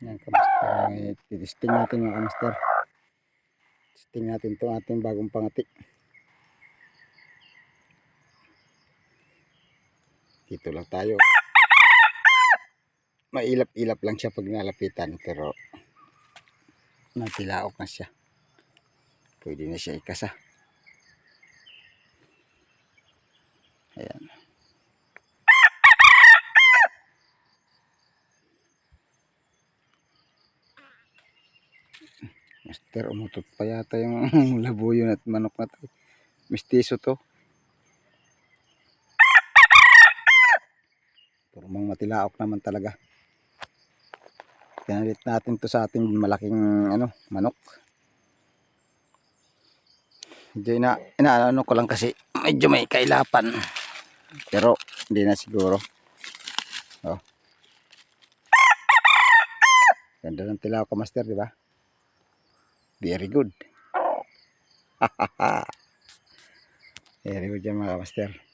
Yan kamaster, titisting natin mga kamaster. Testing natin itong ating bagong pangati. Dito lang tayo. Mailap-ilap lang siya pag nalapitan, pero natilaok na siya. Pwede na siya ikasa. Ayan. Master, umutot pa yata yung labuyo at manok na to. Mistiso to. Purmang matilaok naman talaga. Pinalit natin to sa ating malaking manok. Medyo inaano ko lang kasi medyo may kailapan. Pero hindi na siguro. Oh. Ganda ng tilaok ko, master, di ba? Very good. Very good yan mga master.